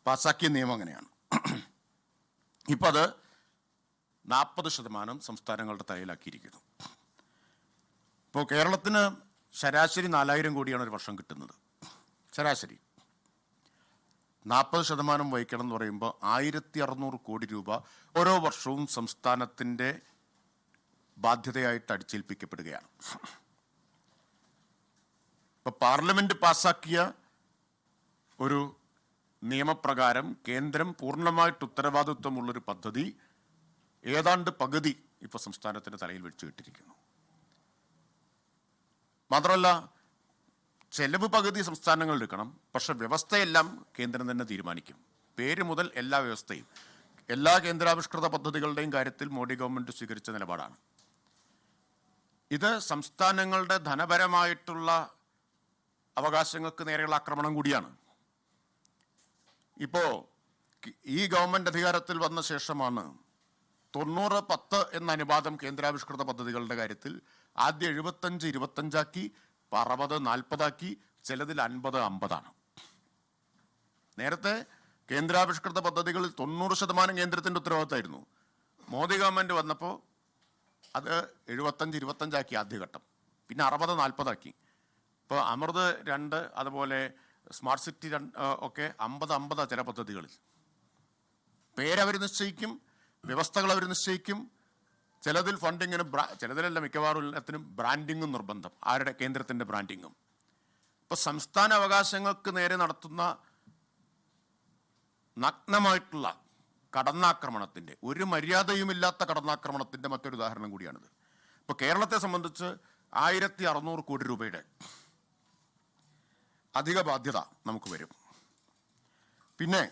പാസാക്കിയ നിയമം അങ്ങനെയാണ്. ഇപ്പം അത് 40% സംസ്ഥാനങ്ങളുടെ തലയിലാക്കിയിരിക്കുന്നു. ഇപ്പോൾ കേരളത്തിന് ശരാശരി 4000 കോടിയാണ് ഒരു വർഷം കിട്ടുന്നത്. ശരാശരി 40% വഹിക്കണം എന്ന് പറയുമ്പോൾ 1600 കോടി രൂപ ഓരോ വർഷവും സംസ്ഥാനത്തിൻ്റെ ബാധ്യതയായിട്ട് അടിച്ചേൽപ്പിക്കപ്പെടുകയാണ്. ഇപ്പോൾ പാർലമെൻറ്റ് പാസാക്കിയ ഒരു നിയമപ്രകാരം കേന്ദ്രം പൂർണ്ണമായിട്ട് ഉത്തരവാദിത്വമുള്ളൊരു പദ്ധതി ഏതാണ്ട് പകുതി ഇപ്പോൾ സംസ്ഥാനത്തിൻ്റെ തലയിൽ വെച്ച് കിട്ടിയിരിക്കുന്നു. മാത്രമല്ല, ചെലവ് പകുതി സംസ്ഥാനങ്ങൾ എടുക്കണം, പക്ഷെ വ്യവസ്ഥയെല്ലാം കേന്ദ്രം തന്നെ തീരുമാനിക്കും. പേര് മുതൽ എല്ലാ വ്യവസ്ഥയും, എല്ലാ കേന്ദ്രാവിഷ്കൃത പദ്ധതികളുടെയും കാര്യത്തിൽ മോഡി ഗവൺമെൻറ് സ്വീകരിച്ച നിലപാടാണ്. ഇത് സംസ്ഥാനങ്ങളുടെ ധനപരമായിട്ടുള്ള അവകാശങ്ങൾക്ക് നേരെയുള്ള ആക്രമണം കൂടിയാണ്. ഇപ്പോൾ ഈ ഗവൺമെൻറ് അധികാരത്തിൽ വന്ന ശേഷമാണ് 90-10 എന്ന അനുപാതം കേന്ദ്രാവിഷ്കൃത പദ്ധതികളുടെ കാര്യത്തിൽ ആദ്യം 75-25 60-40 ചിലതിൽ 50-50. നേരത്തെ കേന്ദ്രാവിഷ്കൃത പദ്ധതികളിൽ 90% കേന്ദ്രത്തിൻ്റെ ഉത്തരവാദിത്തമായിരുന്നു. മോദി ഗവൺമെൻറ് വന്നപ്പോൾ അത് 75-25 ആദ്യഘട്ടം, പിന്നെ 60-40. ഇപ്പോൾ അമൃത് 2 അതുപോലെ സ്മാർട്ട് സിറ്റി 2 ഒക്കെ 50-50 ചില പദ്ധതികളിൽ. പേരവർ നിശ്ചയിക്കും, വ്യവസ്ഥകൾ അവർ നിശ്ചയിക്കും. ചിലതിൽ ഫണ്ടിങ്ങിനും ചിലതിലല്ല മിക്കവാറും എല്ലാത്തിനും ബ്രാൻഡിങ്ങും നിർബന്ധം, ആരുടെ കേന്ദ്രത്തിൻ്റെ ബ്രാൻഡിങ്ങും. ഇപ്പോൾ സംസ്ഥാന അവകാശങ്ങൾക്ക് നേരെ നടത്തുന്ന നഗ്നമായിട്ടുള്ള കടന്നാക്രമണത്തിൻ്റെ, ഒരു മര്യാദയുമില്ലാത്ത കടന്നാക്രമണത്തിൻ്റെ മറ്റൊരു ഉദാഹരണം കൂടിയാണിത്. ഇപ്പോൾ കേരളത്തെ സംബന്ധിച്ച് 1600 കോടി രൂപയുടെ അധിക ബാധ്യത നമുക്ക് വരും. പിന്നെ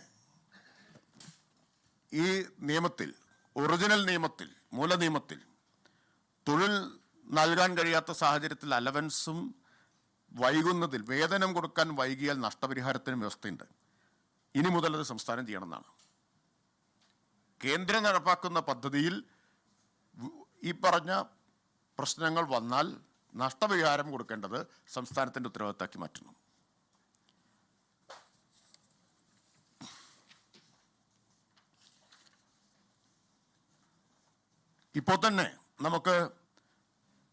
ഈ നിയമത്തിൽ, ഒറിജിനൽ നിയമത്തിൽ, മൂലനിയമത്തിൽ തൊഴിൽ നൽകാൻ കഴിയാത്ത സാഹചര്യത്തിൽ അലവൻസും വൈകുന്നതിൽ, വേതനം കൊടുക്കാൻ വൈകിയാൽ നഷ്ടപരിഹാരത്തിനും വ്യവസ്ഥയുണ്ട്. ഇനി മുതൽ അത് സംസ്ഥാനം ചെയ്യണമെന്നാണ്. കേന്ദ്രം നടപ്പാക്കുന്ന പദ്ധതിയിൽ ഈ പറഞ്ഞ പ്രശ്നങ്ങൾ വന്നാൽ നഷ്ടപരിഹാരം കൊടുക്കേണ്ടത് സംസ്ഥാനത്തിൻ്റെ ഉത്തരവാദിത്തമാക്കി മാറ്റുന്നു. ഇപ്പോൾ തന്നെ നമുക്ക്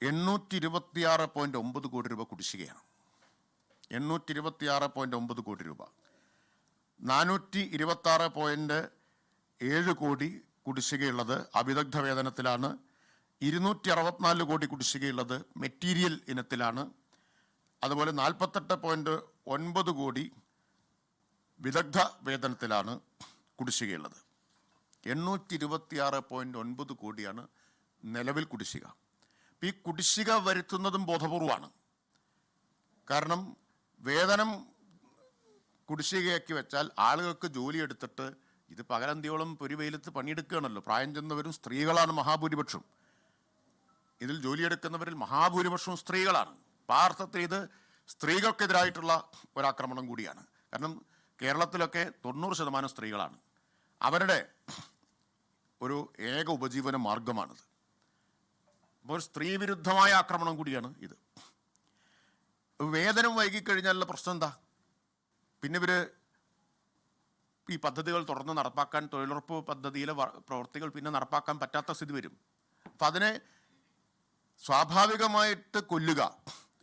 826.9 കോടി രൂപ കുടിശ്ശികയാണ്. 826.9 കോടി രൂപ. 426.7 കോടി കുടിശ്ശികയുള്ളത് അവിദഗ്ധ വേതനത്തിലാണ്. 264 കോടി കുടിശ്ശികയുള്ളത് മെറ്റീരിയൽ ഇനത്തിലാണ്. അതുപോലെ 48.9 കോടി വിദഗ്ധ വേതനത്തിലാണ് കുടിശ്ശികയുള്ളത്. 826.9 കോടിയാണ് നിലവിൽ കുടിശ്ശിക. ഈ കുടിശ്ശിക വരുത്തുന്നതും ബോധപൂർവമാണ്. കാരണം വേതനം കുടിശ്ശികയാക്കി വെച്ചാൽ ആളുകൾക്ക് ജോലി എടുത്തിട്ട്, ഇത് പകലന്തിയോളം പൊരിവെയിലത്ത് പണിയെടുക്കുകയാണല്ലോ. പ്രായം ചെന്നവരും സ്ത്രീകളാണ് മഹാഭൂരിപക്ഷം. ഇതിൽ ജോലിയെടുക്കുന്നവരിൽ മഹാഭൂരിപക്ഷവും സ്ത്രീകളാണ്. യഥാർത്ഥത്തിൽ ഇത് സ്ത്രീകൾക്കെതിരായിട്ടുള്ള ഒരാക്രമണം കൂടിയാണ്. കാരണം കേരളത്തിലൊക്കെ 90% സ്ത്രീകളാണ്. അവരുടെ ഒരു ഏക ഉപജീവന മാർഗമാണിത്. അപ്പോൾ സ്ത്രീ വിരുദ്ധമായ ആക്രമണം കൂടിയാണ് ഇത്. വേതനം വൈകിക്കഴിഞ്ഞാലുള്ള പ്രശ്നം എന്താ? പിന്നെ ഇവർ ഈ പദ്ധതികൾ തുടർന്ന് നടപ്പാക്കാൻ, തൊഴിലുറപ്പ് പദ്ധതിയിലെ പ്രവൃത്തികൾ പിന്നെ നടപ്പാക്കാൻ പറ്റാത്ത സ്ഥിതി വരും. അപ്പം അതിനെ സ്വാഭാവികമായിട്ട് കൊല്ലുക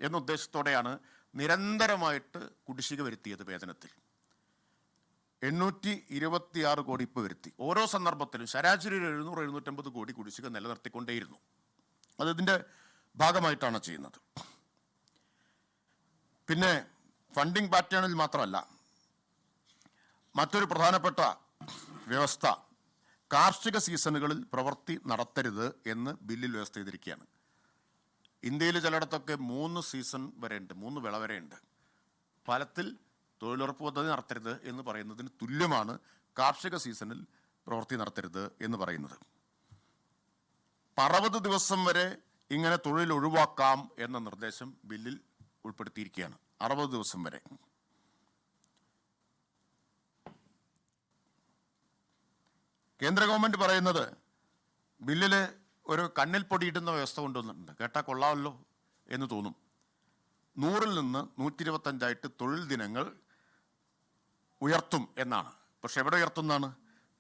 എന്ന ഉദ്ദേശത്തോടെയാണ് നിരന്തരമായിട്ട് കുടിശ്ശിക വരുത്തിയത് വേതനത്തിൽ. 826 കോടി ഇപ്പോൾ വരുത്തി. ഓരോ സന്ദർഭത്തിലും ശരാശരി 700-750 കോടി കുടിശ്ശിക നിലനിർത്തിക്കൊണ്ടേയിരുന്നു. അതിൻ്റെ ഭാഗമായിട്ടാണ് ചെയ്യുന്നത്. പിന്നെ ഫണ്ടിങ് പാറ്റേണിൽ മാത്രമല്ല, മറ്റൊരു പ്രധാനപ്പെട്ട വ്യവസ്ഥ, കാർഷിക സീസണുകളിൽ പ്രവൃത്തി നടത്തരുത് എന്ന് ബില്ലിൽ വ്യവസ്ഥ ചെയ്തിരിക്കുകയാണ്. ഇന്ത്യയിൽ ചിലയിടത്തൊക്കെ 3 സീസൺ വരെയുണ്ട്, 3 വിള വരെയുണ്ട്. ഫലത്തിൽ തൊഴിലുറപ്പ് പദ്ധതി നടത്തരുത് എന്ന് പറയുന്നതിന് തുല്യമാണ് കാർഷിക സീസണിൽ പ്രവൃത്തി നടത്തരുത് എന്ന് പറയുന്നത്. 60 ദിവസം വരെ ഇങ്ങനെ തൊഴിൽ ഒഴിവാക്കാം എന്ന നിർദ്ദേശം ബില്ലിൽ ഉൾപ്പെടുത്തിയിരിക്കുകയാണ്. 60 ദിവസം വരെ. കേന്ദ്ര ഗവൺമെൻറ് പറയുന്നത് ബില്ലിൽ ഒരു കണ്ണിൽ പൊടിയിടുന്ന വ്യവസ്ഥ കൊണ്ടുവന്നിട്ടുണ്ട്. കേട്ടാൽ കൊള്ളാമല്ലോ എന്ന് തോന്നും. 100-ൽ നിന്ന് 125 തൊഴിൽ ദിനങ്ങൾ ഉയർത്തും എന്നാണ്. പക്ഷെ എവിടെ ഉയർത്തുന്നതാണ്?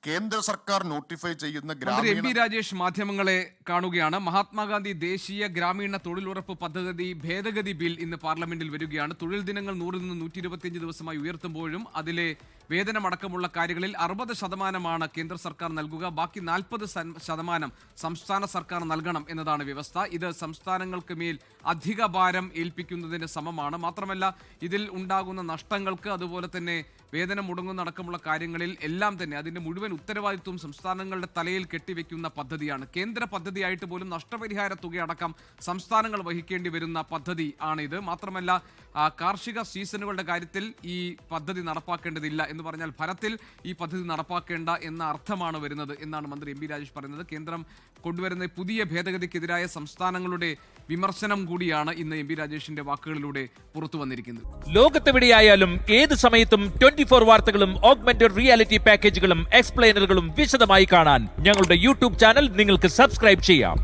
കേന്ദ്ര സർക്കാർ നോട്ടിഫൈ ചെയ്യുന്ന മന്ത്രി എം പി രാജേഷ് മാധ്യമങ്ങളെ കാണുകയാണ്. മഹാത്മാഗാന്ധി ദേശീയ ഗ്രാമീണ തൊഴിലുറപ്പ് പദ്ധതി ഭേദഗതി ബിൽ ഇന്ന് പാർലമെന്റിൽ വരികയാണ്. തൊഴിൽ ദിനങ്ങൾ 100-ൽ നിന്ന് 125 ദിവസമായി ഉയർത്തുമ്പോഴും അതിലെ വേതനമടക്കമുള്ള കാര്യങ്ങളിൽ 60% കേന്ദ്ര സർക്കാർ നൽകുക, ബാക്കി 40% സംസ്ഥാന സർക്കാർ നൽകണം എന്നതാണ് വ്യവസ്ഥ. ഇത് സംസ്ഥാനങ്ങൾക്ക് മേൽ അധിക ഭാരം ഏൽപ്പിക്കുന്നതിന് സമമാണ്. മാത്രമല്ല, ഇതിൽ ഉണ്ടാകുന്ന നഷ്ടങ്ങൾക്ക്, അതുപോലെ തന്നെ വേതനം മുടങ്ങുന്നടക്കമുള്ള കാര്യങ്ങളിൽ എല്ലാം തന്നെ അതിന്റെ മുഴുവൻ ഉത്തരവാദിത്വം സംസ്ഥാനങ്ങളുടെ തലയിൽ കെട്ടിവെക്കുന്ന പദ്ധതിയാണ്. കേന്ദ്ര പദ്ധതിയായിട്ട് പോലും നഷ്ടപരിഹാര തുകയടക്കം സംസ്ഥാനങ്ങൾ വഹിക്കേണ്ടി വരുന്ന പദ്ധതി ആണിത്. മാത്രമല്ല, കാർഷിക സീസണുകളുടെ കാര്യത്തിൽ ഈ പദ്ധതി നടപ്പാക്കേണ്ടതില്ല എന്ന് പറഞ്ഞാൽ ഫലത്തിൽ ഈ പദ്ധതി നടപ്പാക്കേണ്ട എന്ന അർത്ഥമാണ് വരുന്നത് എന്നാണ് മന്ത്രി എം പി രാജേഷ് പറയുന്നത്. കേന്ദ്രം കൊണ്ടുവരുന്ന പുതിയ ഭേദഗതിക്കെതിരായ സംസ്ഥാനങ്ങളുടെ വിമർശനം കൂടിയാണ് ഇന്ന് എം പി രാജേഷിന്റെ വാക്കുകളിലൂടെ പുറത്തു വന്നിരിക്കുന്നത്. ലോകത്തെവിടെയായാലും ഏത് സമയത്തും 24 വാർത്തകളും ഓഗ്മെന്റഡ് റിയാലിറ്റി പാക്കേജുകളും എക്സ്പ്ലെയിനറുകളും വിശദമായി കാണാൻ ഞങ്ങളുടെ യൂട്യൂബ് ചാനൽ നിങ്ങൾക്ക് സബ്സ്ക്രൈബ് ചെയ്യാം.